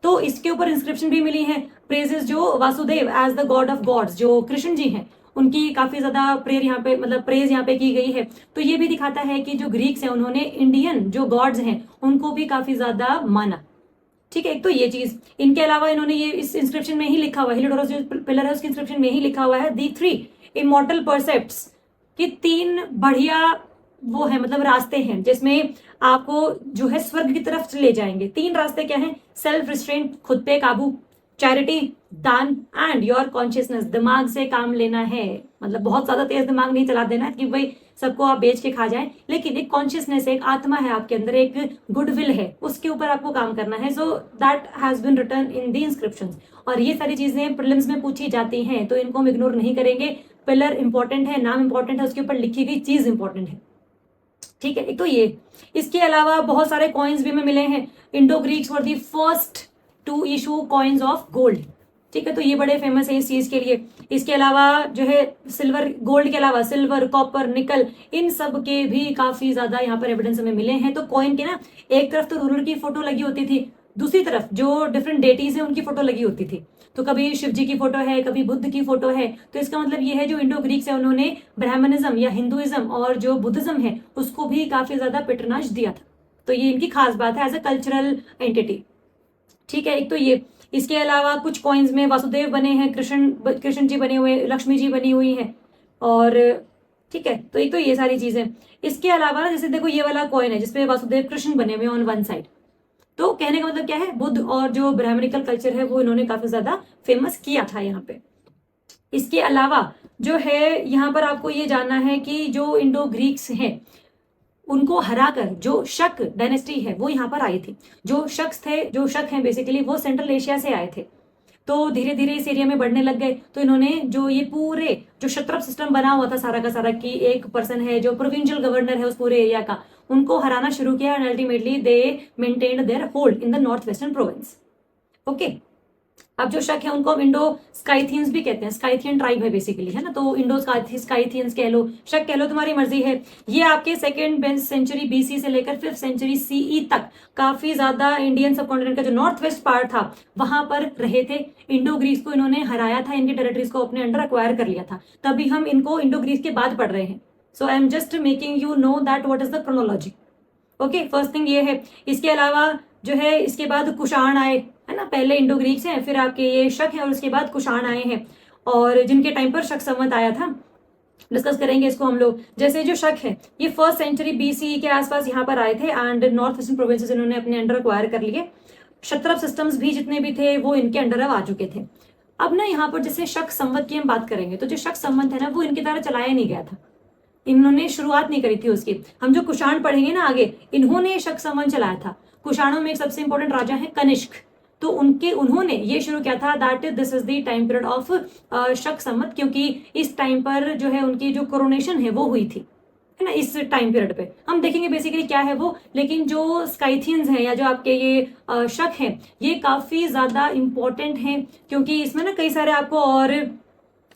तो इसके ऊपर इंस्क्रिप्शन भी मिली है, प्रेजेस जो Vasudeva as the god of gods, जो कृष्ण जी हैं उनकी काफी ज्यादा प्रेयर यहाँ पे मतलब प्रेज यहाँ पे की गई है। तो ये भी दिखाता है कि जो ग्रीक्स हैं उन्होंने इंडियन जो गॉड्स हैं उनको भी काफी ज्यादा माना। ठीक है, एक तो ये चीज। इनके अलावा इन्होंने ये इस इंस्क्रिप्शन में ही लिखा हुआ है, हीलियोडोरस जो पिलर है उसके इंस्क्रिप्शन में ही लिखा हुआ है दी 3 इमॉर्टल परसेप्ट्स, कि 3 बढ़िया वो है मतलब रास्ते हैं जिसमें आपको जो है स्वर्ग की तरफ ले जाएंगे। 3 रास्ते क्या हैं? सेल्फ रिस्ट्रेंट, खुद पे काबू, चैरिटी, दान, एंड योर कॉन्शियसनेस, दिमाग से काम लेना है, मतलब बहुत ज्यादा तेज दिमाग नहीं चला देना कि भाई सबको आप बेच के खा जाए, लेकिन एक कॉन्शियसनेस, एक आत्मा है आपके अंदर, एक गुडविल है, उसके ऊपर आपको काम करना है। So that has been written in the inscriptions. और ये सारी चीजें प्रीलिम्स में पूछी जाती हैं, तो इनको हम इग्नोर नहीं करेंगे। पिलर इंपॉर्टेंट है, नाम इंपॉर्टेंट है, उसके ऊपर लिखी गई चीज इंपॉर्टेंट है। ठीक है, एक तो ये। इसके अलावा बहुत सारे कॉइन्स भी हमें मिले हैं। Indo Greeks were the first to issue coins of gold. ठीक है, तो ये बड़े फेमस है इस चीज के लिए। इसके अलावा जो है सिल्वर, गोल्ड के अलावा सिल्वर, कॉपर, निकल, इन सब के भी काफी ज्यादा यहाँ पर एविडेंस हमें मिले हैं। तो कॉइन के ना एक तरफ तो रूलर की फोटो लगी होती थी, दूसरी तरफ जो डिफरेंट डेटीज है उनकी फोटो लगी होती थी। तो कभी शिव जी की फोटो है, कभी बुद्ध की फोटो है। तो इसका मतलब ये है जो इंडो ग्रीक्स है उन्होंने ब्राह्मणिज्म या हिंदुइज्म और जो बुद्धिज्म है उसको भी काफी ज्यादा पेट्रोनाइज दिया था। तो ये इनकी खास बात है एज अ कल्चरल एंटिटी। ठीक है, एक तो ये। इसके अलावा कुछ कॉइन्स में वासुदेव बने हैं, कृष्ण जी बने हुए, लक्ष्मी जी बनी हुई है। और ठीक है, तो एक तो ये सारी चीजें। इसके अलावा ना जैसे देखो ये वाला कॉइन है जिसपे वासुदेव कृष्ण बने हुए ऑन वन साइड। तो कहने का मतलब क्या है, बुद्ध और जो ब्राह्मणिकल कल्चर है वो इन्होंने काफी ज्यादा फेमस किया था यहाँ पे। इसके अलावा जो है यहाँ पर आपको ये जानना है कि जो इंडो ग्रीक्स हैं उनको हराकर जो शक डायनेस्टी है वो यहाँ पर आई थी। जो शख्स थे, जो शक हैं बेसिकली, वो सेंट्रल एशिया से आए थे। तो धीरे धीरे इस एरिया में बढ़ने लग गए। तो इन्होंने जो ये पूरे जो क्षत्रप सिस्टम बना हुआ था सारा का सारा, कि एक पर्सन है जो प्रोविंशियल गवर्नर है उस पूरे एरिया का, उनको हराना शुरू किया and ultimately they maintained there hold in the north western province. Okay, अब जो शक है उनको हम इंडो स्काइथियंस भी कहते हैं, स्काइथियन ट्राइब है बेसिकली, है ना। तो इंडो स्काइथियंस कह लो, शक कह लो, तुम्हारी मर्जी है। ये आपके सेकेंड सेंचुरी बीसी से लेकर 5th सेंचुरी सीई तक काफी ज्यादा इंडियन सबकॉन्टिनेंट का जो नॉर्थ वेस्ट पार्ट था वहां पर रहे थे। इंडो ग्रीस को इन्होंने हराया था, इनकी टेरिटरीज को अपने अंडर अक्वायर कर लिया था, तभी हम इनको इंडो ग्रीस के बाद पढ़ रहे हैं। So I am just making you know that what is the chronology. Okay, first thing ये है। इसके अलावा जो है इसके बाद कुषाण आए, है ना। पहले इंडो ग्रीक्स हैं, फिर आपके ये शक है, और उसके बाद कुषाण आए हैं, और जिनके टाइम पर शक संवत आया था, डिस्कस करेंगे इसको हम लोग। जैसे जो शक है ये 1st सेंचुरी बीसी के आसपास यहाँ पर आए थे एंड नॉर्थ वेस्टर्न प्रोविंसेस इन्होंने अपने अंडर अक्वायर कर लिए। क्षत्रप सिस्टम्स भी जितने भी थे वो इनके अंडर अब आ चुके थे। अब ना यहाँ पर जैसे शक संवत की हम बात करेंगे, तो जो शक संवत है ना वो इनके द्वारा चलाया नहीं गया था, इन्होंने शुरुआत नहीं करी थी उसकी। हम जो कुषाण पढ़ेंगे ना आगे, इन्होंने शक संवत चलाया था। कुषाणों में एक सबसे इंपॉर्टेंट राजा है कनिष्क, तो उन्होंने ये शुरू किया था that this is the time period of शक संवत, क्योंकि इस टाइम पर जो है उनकी जो कोरोनेशन है वो हुई थी, है ना। इस टाइम पीरियड पे हम देखेंगे बेसिकली क्या है वो। लेकिन जो स्काइथियंस हैं या जो आपके ये शक हैं, ये काफी ज्यादा इंपॉर्टेंट हैं, क्योंकि इसमें ना कई सारे आपको और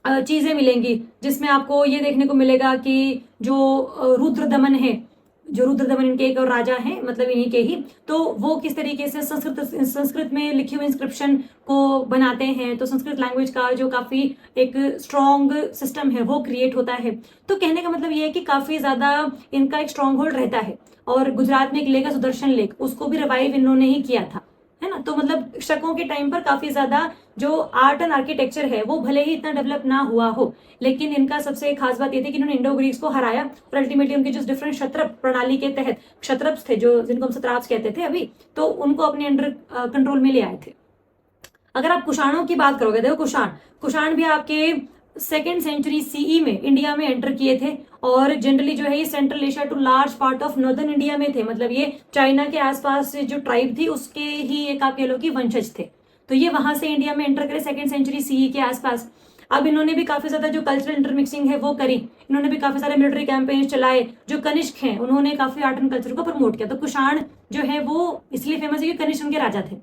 चीजें मिलेंगी, जिसमें आपको ये देखने को मिलेगा कि जो रुद्रदमन है, जो रुद्रदमन इनके एक और राजा हैं, मतलब इन्हीं के ही, तो वो किस तरीके से संस्कृत में लिखी हुई इंस्क्रिप्शन को बनाते हैं। तो संस्कृत लैंग्वेज का जो काफी एक स्ट्रॉन्ग सिस्टम है वो क्रिएट होता है। तो कहने का मतलब ये है कि काफी ज्यादा इनका एक स्ट्रॉन्ग होल्ड रहता है। और गुजरात में एक लेक है सुदर्शन लेक, उसको भी रिवाइव इन्होंने ही किया था, है ना। तो मतलब शकों के टाइम पर काफी ज्यादा जो आर्ट एंड आर्किटेक्चर है वो भले ही इतना डेवलप ना हुआ हो, लेकिन इनका सबसे खास बात ये थी कि इन्होंने इंडो ग्रीक्स को हराया और अल्टीमेटली उनके जो डिफरेंट क्षत्रप प्रणाली के तहत क्षत्रप्स थे, जो जिनको हम सत्राप्स कहते थे अभी, तो उनको अपने अंडर कंट्रोल में ले आए थे। अगर आप कुषाणों की बात करोगे, देखो कुषाण भी आपके 2nd सेंचुरी सीई में इंडिया में एंटर किए थे और जनरली जो है ये Central Asia to large part of northern India में थे, मतलब ये चाइना के आसपास जो ट्राइब थी उसके ही एक आप कह लो कि वंशज थे। तो ये वहां से इंडिया में एंटर करे 2nd सेंचुरी सीई के आसपास। अब इन्होंने भी काफी ज्यादा जो कल्चरल इंटरमिक्सिंग है वो करी, इन्होंने भी काफी सारे मिलिट्री कैंपेन चलाए। जो कनिष्क हैं उन्होंने काफी आर्ट एंड कल्चर को प्रमोट किया। तो कुषाण जो है वो इसलिए फेमस है कि कनिष्क उनके राजा थे।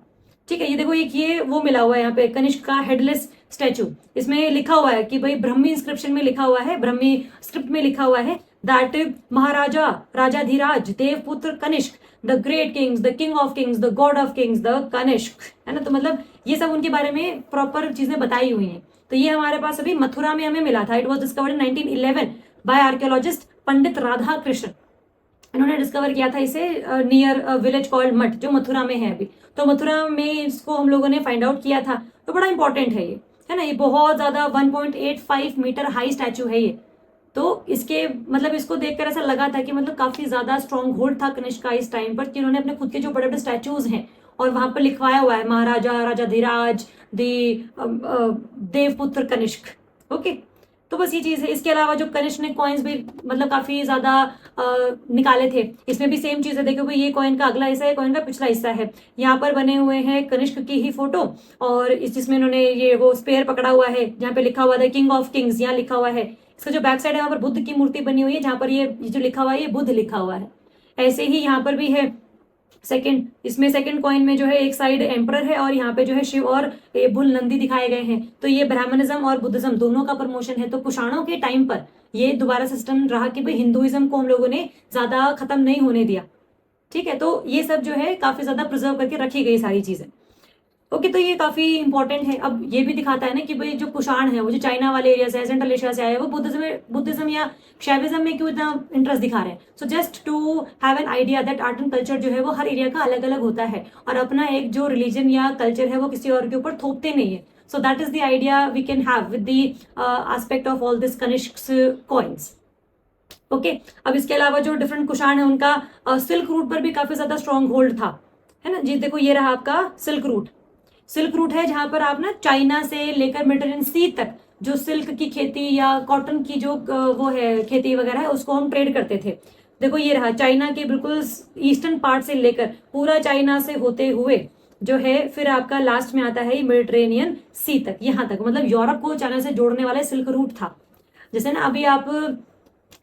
ठीक है, ये देखो एक ये वो मिला हुआ है यहाँ पे कनिष्क का हेडलेस स्टैचू, इसमें लिखा हुआ है कि भाई ब्रह्मी इंस्क्रिप्शन में लिखा हुआ है, ब्रह्मी स्क्रिप्ट में लिखा हुआ है that Maharaja Rajadhiraja Devaputra Kanishka the great kings, the king of kings, the god of kings, the Kanishka, है ना। तो मतलब ये सब उनके बारे में प्रॉपर चीजें बताई हुई हैं। तो ये हमारे पास अभी मथुरा में हमें मिला था। It was discovered in 1911 by archaeologist Pandit Radha Krishna. इन्होंने डिस्कवर किया था इसे नियर विलेज कॉल्ड मठ, जो मथुरा में है अभी। तो मथुरा में इसको हम लोगों ने फाइंड आउट किया था। तो बड़ा इंपॉर्टेंट है ये, है ना। ये बहुत ज्यादा 1.85 मीटर हाई स्टैचू है ये। तो इसके मतलब इसको देखकर ऐसा लगा था कि मतलब काफी ज्यादा स्ट्रॉन्ग होल्ड था कनिष्क का इस टाइम पर, कि उन्होंने अपने खुद के जो बड़े बड़े स्टैचूज हैं और वहां पर लिखवाया हुआ है महाराजा राजाधिराज देवपुत्र कनिष्क। ओके, तो बस ये चीज है। इसके अलावा जो कनिष्क ने कॉइन्स भी मतलब काफी ज्यादा निकाले थे, इसमें भी सेम चीज है। देखो भाई ये कॉइन का अगला हिस्सा है, कॉइन का पिछला हिस्सा है, यहाँ पर बने हुए हैं कनिष्क की ही फोटो और इस जिसमें उन्होंने ये वो स्पेयर पकड़ा हुआ है जहाँ पे लिखा हुआ था किंग ऑफ किंग्स, यहाँ लिखा हुआ है। इसका जो बैक साइड है वहां पर बुद्ध की मूर्ति बनी हुई है, जहां पर ये जो लिखा हुआ है ये बुद्ध लिखा हुआ है। ऐसे ही यहाँ पर भी है इसमें सेकंड कॉइन में जो है एक साइड एम्परर है और यहाँ पे जो है शिव और बुल नंदी दिखाए गए हैं। तो ये ब्राह्मणिज्म और बुद्धिज्म दोनों का प्रमोशन है। तो कुषाणों के टाइम पर ये दोबारा सिस्टम रहा कि भाई हिंदुइज्म को हम लोगों ने ज्यादा खत्म नहीं होने दिया। ठीक है, तो ये सब जो है काफी ज्यादा प्रिजर्व करके रखी गई सारी चीजें। ओके, तो ये काफी इंपॉर्टेंट है। अब ये भी दिखाता है ना कि भाई जो कुषाण है वो जो चाइना वाले एरिया से सेंट्रल एशिया से आए हैं वो बुद्धिज्म या शैविज्म में क्यों इतना इंटरेस्ट दिखा रहे हैं। So just to have an idea that art and culture जो है वो हर एरिया का अलग अलग होता है और अपना एक जो रिलीजन या कल्चर है वो किसी और के ऊपर थोपते नहीं है। So that is the idea we can have with the aspect of all this Kanishka coins. Okay, अब इसके अलावा जो डिफरेंट कुषाण है उनका सिल्क रूट पर भी काफी ज्यादा स्ट्रॉन्ग होल्ड था, है ना जी। देखो ये रहा आपका सिल्क रूट है जहां पर आप ना चाइना से लेकर मेडिटेरेनियन सी तक जो सिल्क की खेती या कॉटन की जो वो है खेती वगैरह है उसको हम ट्रेड करते थे। देखो ये रहा चाइना के बिल्कुल ईस्टर्न पार्ट से लेकर पूरा चाइना से होते हुए जो है फिर आपका लास्ट में आता है मेडिटेरेनियन सी तक, यहाँ तक मतलब यूरोप को चाइना से जोड़ने वाला सिल्क रूट था। जैसे ना अभी आप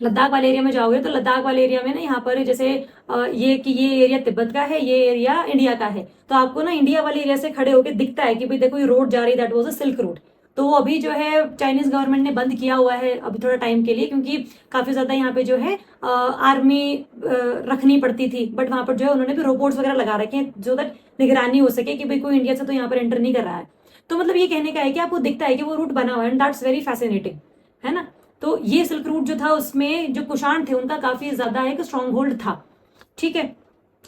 लद्दाख वाले एरिया में जाओगे तो लद्दाख वाले एरिया में ना यहाँ पर जैसे ये कि ये एरिया तिब्बत का है, ये एरिया इंडिया का है, तो आपको ना इंडिया वाले एरिया से खड़े होकर दिखता है कि भाई देखो ये रोड जा रही है, that was a silk route. तो वो अभी जो है चाइनीज गवर्नमेंट ने बंद किया हुआ है अभी थोड़ा टाइम के लिए, क्योंकि काफी ज्यादा यहाँ पे जो है आर्मी रखनी पड़ती थी। बट वहां पर जो है उन्होंने भी रोबोट्स वगैरह लगा रखे हैं जो दैट निगरानी हो सके कि भाई कोई इंडिया से तो यहाँ पर एंटर नहीं कर रहा है। तो मतलब ये कहने का है कि आपको दिखता है कि वो रूट बना हुआ है एंड दैट्स वेरी फैसिनेटिंग, है ना। तो ये सिल्क रूट जो था उसमें जो कुषाण थे उनका काफी ज्यादा एक स्ट्रॉन्ग होल्ड था। ठीक है,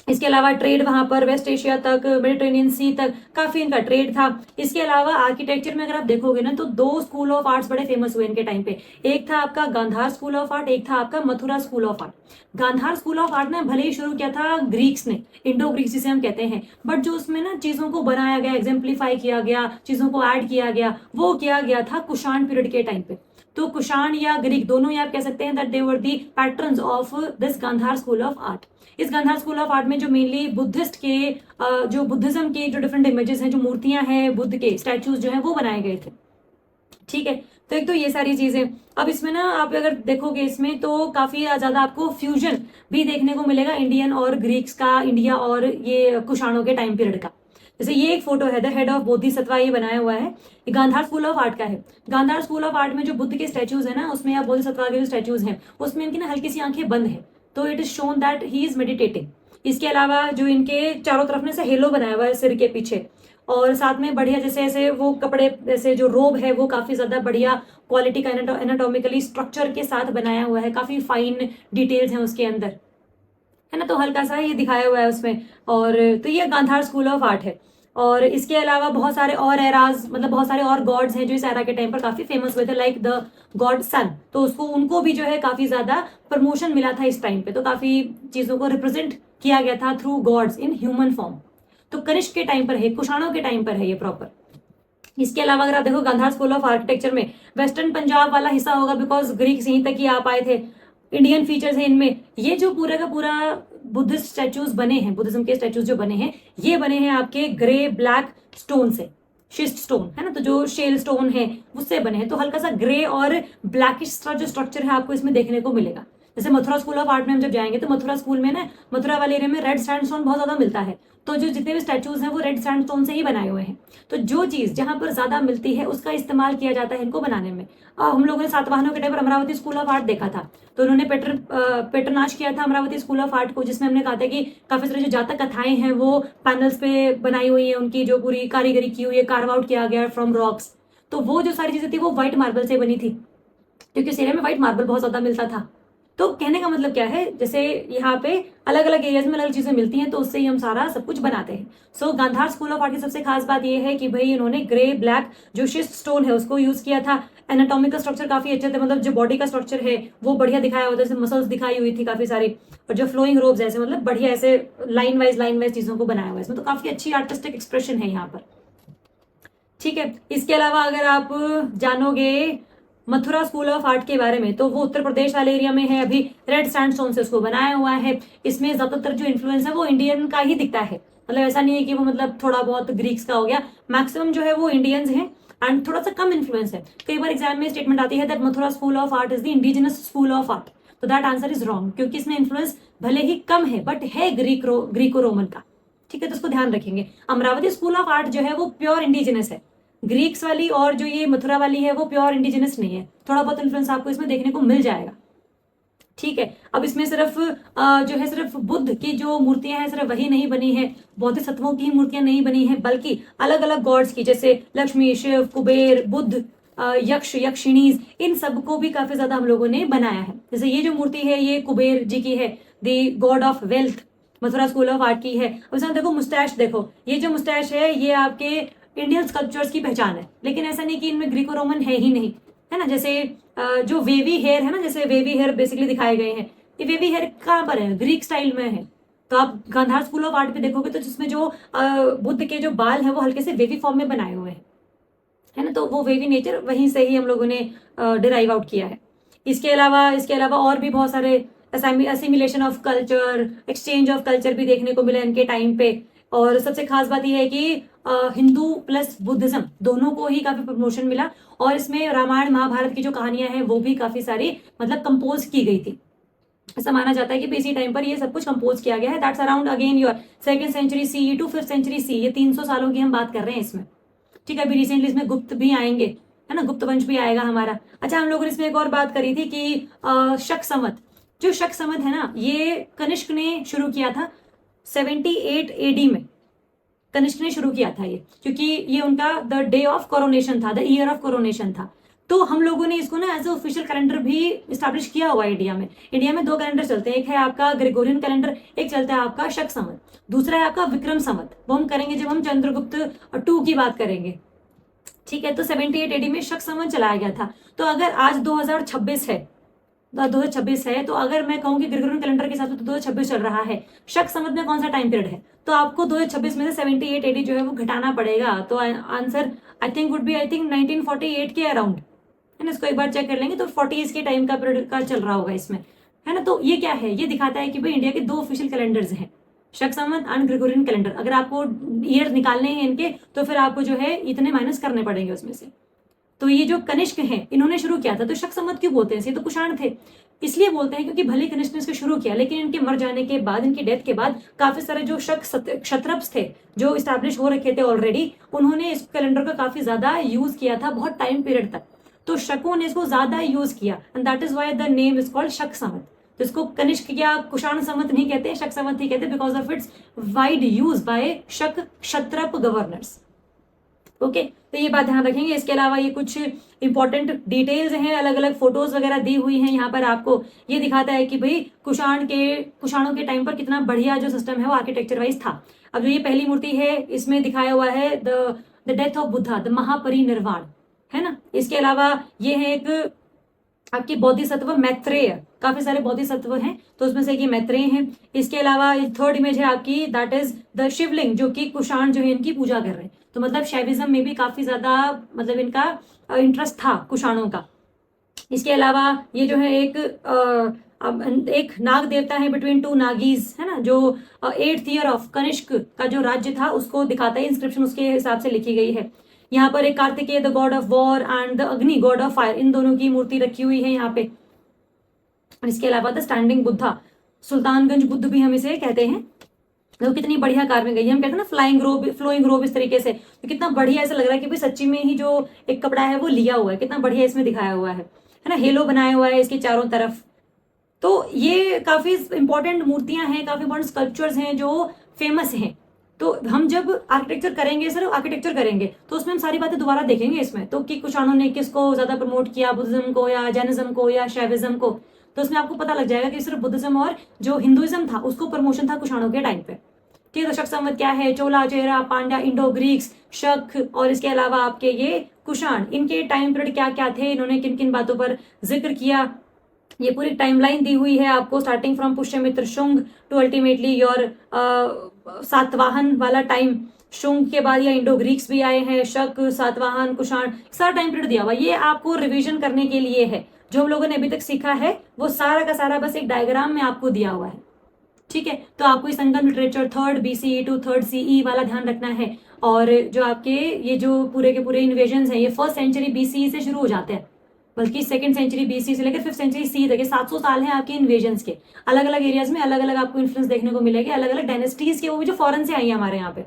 इसके अलावा ट्रेड वहां पर वेस्ट एशिया तक मेडिटेरेनियन सी तक काफी इनका ट्रेड था। इसके अलावा आर्किटेक्चर में अगर आप देखोगे ना तो 2 स्कूल ऑफ आर्ट्स बड़े फेमस हुए इनके टाइम पे। एक था आपका गांधार स्कूल ऑफ आर्ट, एक था आपका Mathura school of art. Gandhara school of art ने भले ही शुरू किया था ग्रीक्स ने, इंडो ग्रीक्स जिसे हम कहते हैं, बट जो उसमें ना चीजों को बनाया गया, एग्जाम्प्लीफाई किया गया, चीजों को ऐड किया गया, वो किया गया था कुषाण पीरियड के टाइम पे। तो कुषाण या ग्रीक दोनों ही आप कह सकते हैं that they were the patterns of this Gandhara school of art. इस गांधार स्कूल ऑफ आर्ट में जो मेनली बुद्धिस्ट के जो बुद्धिज्म के जो डिफरेंट इमेजेस हैं, जो मूर्तियां हैं बुद्ध के स्टैचूज जो हैं वो बनाए गए थे। ठीक है, तो एक तो ये सारी चीजें। अब इसमें ना आप अगर देखोगे इसमें तो काफी ज्यादा आपको फ्यूजन भी देखने को मिलेगा इंडियन और ग्रीक्स का, इंडिया और ये कुषाणों के टाइम पीरियड का। जैसे ये एक फोटो है द हेड ऑफ बोधिसत्वा, ये बनाया हुआ है, ये गांधार स्कूल ऑफ आर्ट का है। गांधार स्कूल ऑफ आर्ट में जो बुद्ध के स्टैचूज है ना उसमें या बोधिसत्वा के जो स्टैचूज हैं उसमें इनकी ना हल्की सी आंखें बंद है, तो it is shown that he is meditating. इसके अलावा जो इनके चारों तरफ में से हेलो बनाया हुआ है सिर के पीछे, और साथ में बढ़िया जैसे ऐसे वो कपड़े जैसे जो रोब है वो काफी ज्यादा बढ़िया क्वालिटी का एनाटॉमिकली स्ट्रक्चर के साथ बनाया हुआ है, काफी फाइन डिटेल्स हैं उसके अंदर। है ना, तो हल्का सा ये दिखाया हुआ है उसमें। और तो ये गांधार स्कूल ऑफ आर्ट है। और इसके अलावा बहुत सारे और एराज, मतलब बहुत सारे और गॉड्स हैं जो इस एरा के टाइम पर काफी फेमस हुए थे, लाइक द गॉड सन। तो उसको उनको भी जो है काफी ज्यादा प्रमोशन मिला था इस टाइम पे, तो काफी चीजों को रिप्रेजेंट किया गया था through gods in human form. तो कनिष्क के टाइम पर है, कुषाणों के टाइम पर है ये प्रॉपर। इसके अलावा अगर आप देखो गांधार स्कूल ऑफ आर्किटेक्चर में वेस्टर्न पंजाब वाला हिस्सा होगा, बिकॉज ग्रीक्स यहीं तक ही आ पाए थे। इंडियन फीचर्स है इनमें। ये जो पूरा का पूरा बुद्धिस्ट स्टैचूज बने हैं, बुद्धिज्म के स्टैचूज जो बने हैं, ये बने हैं आपके ग्रे ब्लैक स्टोन से, शिस्ट स्टोन है ना, तो जो शेल स्टोन है उससे बने हैं। तो हल्का सा ग्रे और ब्लैकिश जो स्ट्रक्चर है आपको इसमें देखने को मिलेगा। जैसे मथुरा स्कूल ऑफ आर्ट में हम जब जाएंगे तो मथुरा स्कूल में ना, मथुरा वाले एरिया में रेड सैंडस्टोन बहुत ज्यादा मिलता है, तो जो जितने भी स्टैचूज हैं वो रेड सैंडस्टोन से ही बनाए हुए हैं। तो जो चीज जहां पर ज्यादा मिलती है उसका इस्तेमाल किया जाता है इनको बनाने में। हम लोगों ने सातवाहनों के टाइम पर अमरावती स्कूल ऑफ आर्ट देखा था, तो उन्होंने पेट्रनाश किया था अमरावती स्कूल ऑफ आर्ट को, जिसमें हमने कहा था कि काफी सारी जो जातक कथाएं हैं वो पैनल्स पे बनाई हुई है, उनकी जो पूरी कारीगरी की हुई है, कार्व आउट किया गया फ्रॉम रॉक्स। तो वो जो सारी चीजें थी वो व्हाइट मार्बल से बनी थी, क्योंकि उस एरिया में व्हाइट मार्बल बहुत ज्यादा मिलता था। तो कहने का मतलब क्या है, जैसे यहाँ पे अलग अलग एरियाज में अलग चीजें मिलती हैं, तो उससे ही हम सारा सब कुछ बनाते हैं। सो गांधार स्कूल ऑफ आर्ट की सबसे खास बात यह है कि भाई इन्होंने ग्रे ब्लैक जो शिस्ट स्टोन है उसको यूज किया था। एनाटॉमिकल स्ट्रक्चर काफी अच्छे थे, मतलब जो बॉडी का स्ट्रक्चर है वो बढ़िया दिखाया हुआ था, जैसे मसल्स दिखाई हुई थी काफी सारी, और जो फ्लोइंग रोब्स ऐसे मतलब बढ़िया ऐसे लाइन वाइज चीजों को बनाया हुआ है इसमें, तो काफी अच्छी आर्टिस्टिक एक्सप्रेशन है यहाँ पर। ठीक है, इसके अलावा अगर आप जानोगे मथुरा स्कूल ऑफ आर्ट के बारे में, तो वो उत्तर प्रदेश वाले एरिया में है, अभी रेड सैंडस्टोन से उसको बनाया हुआ है। इसमें ज्यादातर जो इन्फ्लुएंस है वो इंडियन का ही दिखता है, मतलब ऐसा नहीं है कि वो मतलब थोड़ा बहुत ग्रीक्स का हो गया, मैक्सिमम जो है वो इंडियंस हैं, एंड थोड़ा सा कम इन्फ्लुएंस है। कई बार एग्जाम में स्टेटमेंट आती है that Mathura school of art is the indigenous school of art, तो दैट आंसर इज रॉन्ग, क्योंकि इसमें इन्फ्लुएंस भले ही कम है बट है ग्रीको रोमन का। ठीक है, तो उसको ध्यान रखेंगे। अमरावती स्कूल ऑफ आर्ट जो है वो प्योर इंडिजिनस है, ग्रीक्स वाली और जो ये मथुरा वाली है वो प्योर इंडिजिनस नहीं है, थोड़ा बहुत इन्फ्लुएंस आपको इसमें देखने को मिल जाएगा। ठीक है, अब इसमें सिर्फ जो है सिर्फ बुद्ध की जो मूर्तियां हैं सिर्फ वही नहीं बनी है, बौद्ध तत्वों की ही मूर्तियां नहीं बनी है, बल्कि अलग अलग गॉड्स की, जैसे लक्ष्मी, शिव, कुबेर, बुद्ध, यक्ष, यक्षिणीज, इन सबको भी काफी ज्यादा हम लोगों ने बनाया है। जैसे ये जो मूर्ति है ये कुबेर जी की है, the god of wealth, Mathura school of art की है। अब इसमें देखो मुस्टैश, देखो ये जो मुस्टैश है ये आपके इंडियन स्कल्पचर्स की पहचान है, लेकिन ऐसा नहीं कि इनमें ग्रीको रोमन है ही नहीं, है ना। जैसे जो वेवी हेयर है ना, जैसे वेवी हेयर बेसिकली दिखाए गए हैं, ये वेवी हेयर कहाँ पर है, ग्रीक स्टाइल में है। तो आप गांधार स्कूल ऑफ आर्ट पे देखोगे तो जिसमें जो बुद्ध के जो बाल है वो हल्के से वेवी फॉर्म में बनाए हुए हैं, है ना, तो वो वेवी नेचर वहीं से ही हम लोगों ने डिराइव आउट किया है। इसके अलावा और भी बहुत सारे assimilation of culture, exchange of culture भी देखने को मिला इनके टाइम पे। और सबसे खास बात यह है कि हिंदू प्लस बुद्धिज्म दोनों को ही काफी प्रमोशन मिला, और इसमें रामायण महाभारत की जो कहानियां हैं वो भी काफी सारी मतलब कंपोज की गई थी। ऐसा माना जाता है कि इसी टाइम पर ये सब कुछ कंपोज किया गया है। That's around again your 2nd century CE to 5th century CE, ये 300 सालों की हम बात कर रहे हैं इसमें। ठीक है, अभी रिसेंटली इसमें गुप्त भी आएंगे, है ना, गुप्त वंश भी आएगा हमारा। अच्छा, हम लोगों ने इसमें एक और बात करी थी कि शक संवत, जो शक संवत है ना ये कनिष्क ने शुरू किया था 78 AD में, कनिष्क ने शुरू किया था ये, क्योंकि ये उनका द डे ऑफ कोरोनेशन था, द ईयर ऑफ कोरोनेशन था। तो हम लोगों ने इसको ना एज ए ऑफिशियल कैलेंडर भी स्टैब्लिश किया हुआ है इंडिया में। इंडिया में 2 कैलेंडर चलते हैं, एक है आपका ग्रेगोरियन कैलेंडर, एक चलता है आपका शक संवत, दूसरा है आपका विक्रम संवत। वो हम करेंगे जब हम चंद्रगुप्त 2 की बात करेंगे। ठीक है, तो 78 AD में शक संवत चलाया गया था। तो अगर आज 2026 है, 2026 है, तो अगर मैं कहूँ कि ग्रेगोरियन कैलेंडर के हिसाब से तो 2026 चल रहा है, शक संवत में कौन सा टाइम पीरियड है, तो आपको 2026 में से 78 AD जो है वो घटाना पड़ेगा। तो answer I think would be 1948 के अराउंड, है ना। इसको एक बार चेक कर लेंगे तो 40s के टाइम का पीरियड का चल रहा होगा इसमें, है ना। तो ये क्या है, ये दिखाता है कि भाई इंडिया के 2 ऑफिशियल कैलेंडर्स हैं, शक संवत एंड ग्रेगोरियन कैलेंडर। अगर आपको ईयर निकालने हैं इनके तो फिर आपको जो है इतने माइनस करने पड़ेंगे उसमें से। तो ये जो कनिष्क हैं इन्होंने शुरू किया था, तो शक संवत क्यों बोलते हैं, ये तो कुषाण थे, इसलिए बोलते हैं क्योंकि भले कनिष्क ने इसको शुरू किया, लेकिन इनके मर जाने के बाद, इनकी डेथ के बाद काफी सारे जो क्षत्रप्स थे जो इस्टेब्लिश हो रखे थे ऑलरेडी, उन्होंने इस कैलेंडर का काफी ज्यादा यूज किया था बहुत टाइम पीरियड तक। तो शकों ने इसको ज्यादा यूज किया, and that is why the name is called शक संवत। तो इसको कनिष्क या कुषाण संवत नहीं कहते, शक संवत ही कहते, because of its wide use by शक क्षत्रप गवर्नर्स। ओके, तो ये बात ध्यान रखेंगे। इसके अलावा ये कुछ इंपॉर्टेंट डिटेल्स हैं, अलग अलग फोटोज वगैरह दी हुई हैं यहाँ पर आपको। ये दिखाता है कि भाई कुषाणों के टाइम पर कितना बढ़िया जो सिस्टम है वो आर्किटेक्चर वाइज था। अब जो ये पहली मूर्ति है इसमें दिखाया हुआ है the death of Buddha, the Mahaparinirvana, है ना। इसके अलावा ये है एक आपकी बोधिसत्व मैत्रेय, काफी सारे बोधिसत्व हैं तो उसमें से ये मैत्रेय हैं। इसके अलावा थर्ड इमेज है आपकी, दैट इज द शिवलिंग, जो कि कुषाण जो है इनकी पूजा कर रहे हैं। तो मतलब शैविज्म में भी काफी ज्यादा मतलब इनका इंटरेस्ट था कुषाणों का। इसके अलावा ये जो है एक नाग देवता है बिटवीन टू नागीज, है ना, जो 8th ईयर ऑफ कनिष्क का जो राज्य था उसको दिखाता है। इंस्क्रिप्शन उसके हिसाब से लिखी गई है। यहाँ पर एक Kartikeya the god of war and the अग्नि गॉड ऑफ फायर, इन दोनों की मूर्ति रखी हुई है यहाँ पे। इसके अलावा द स्टैंडिंग बुद्धा, सुल्तानगंज बुद्ध भी हम इसे कहते हैं। तो कितनी बढ़िया कार में गई है, हम कहते हैं ना फ्लोइंग रोब इस तरीके से, तो कितना बढ़िया ऐसा लग रहा है कि भाई सच्ची में ही जो एक कपड़ा है वो लिया हुआ है, कितना बढ़िया इसमें दिखाया हुआ है ना। हेलो बनाया हुआ है इसके चारों तरफ। तो ये काफी इंपॉर्टेंट मूर्तियां हैं, काफी इंपॉर्टेंट स्कल्पचर्स हैं जो फेमस हैं। तो हम जब आर्किटेक्चर करेंगे, सिर्फ आर्किटेक्चर करेंगे, तो उसमें हम सारी बातें दोबारा देखेंगे इसमें, तो कि कुषाणों ने किसको ज्यादा प्रमोट किया, बुद्धिज्म को या जैनिज्म को या शैविज्म को। तो उसमें आपको पता लग जाएगा कि सिर्फ बुद्धिज्म और जो हिंदुइज्म था उसको प्रमोशन था कुषाणों के टाइम पे। ठीक है, तो शक संवत क्या है, चोला, चेरा, पांड्या, इंडो ग्रीक्स, शक, और इसके अलावा आपके ये कुषाण, इनके टाइम पीरियड क्या क्या थे, इन्होंने किन किन बातों पर जिक्र किया। ये पूरी टाइमलाइन दी हुई है आपको, starting from Pushyamitra Shunga to ultimately your Satavahana वाला टाइम। शुंग के बाद या इंडो ग्रीक्स भी आए हैं, शक, सातवाहन, कुषाण, सारा टाइम पीरियड दिया हुआ। ये आपको रिवीजन करने के लिए है। जो हम लोगों ने अभी तक सीखा है वो सारा का सारा बस एक डायग्राम में आपको दिया हुआ है। ठीक है, तो आपको इस Sangam literature 3rd BCE to 3rd CE वाला ध्यान रखना है। और जो आपके ये जो पूरे के पूरे इन्वेजन है ये 1st सेंचुरी BCE से शुरू हो जाते हैं, बल्कि 2nd सेंचुरी BCE से लेकर 5th सेंचुरी CE तक 700 साल हैं आपके इन्वेजन के। अलग अलग एरियाज में अलग अलग आपको इन्फ्लुएंस देखने को मिलेगा, अलग अलग डायनेस्टीज के, वो भी जो फॉरेन से आई है हमारे यहाँ पे।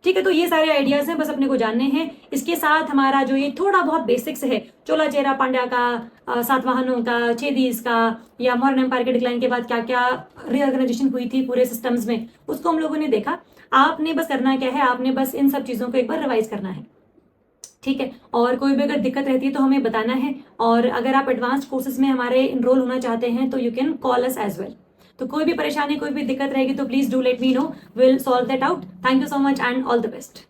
ठीक है, तो ये सारे आइडियाज हैं, बस अपने को जानने हैं। इसके साथ हमारा जो ये थोड़ा बहुत बेसिक्स है, चोला, चेरा, पांड्या का, सातवाहनों का, चेदीज का, या मॉडर्न एम्पायर के डिक्लाइन के बाद क्या क्या रीऑर्गेनाइजेशन हुई थी पूरे सिस्टम्स में, उसको हम लोगों ने देखा। आपने बस करना क्या है, आपने बस इन सब चीजों को एक बार रिवाइज करना है। ठीक है, और कोई भी अगर दिक्कत रहती है तो हमें बताना है। और अगर आप एडवांस्ड कोर्सेज में हमारे इनरोल होना चाहते हैं तो you can call us as well. तो कोई भी परेशानी, कोई भी दिक्कत रहेगी तो please do let me know, will solve that out. Thank you so much and all the best.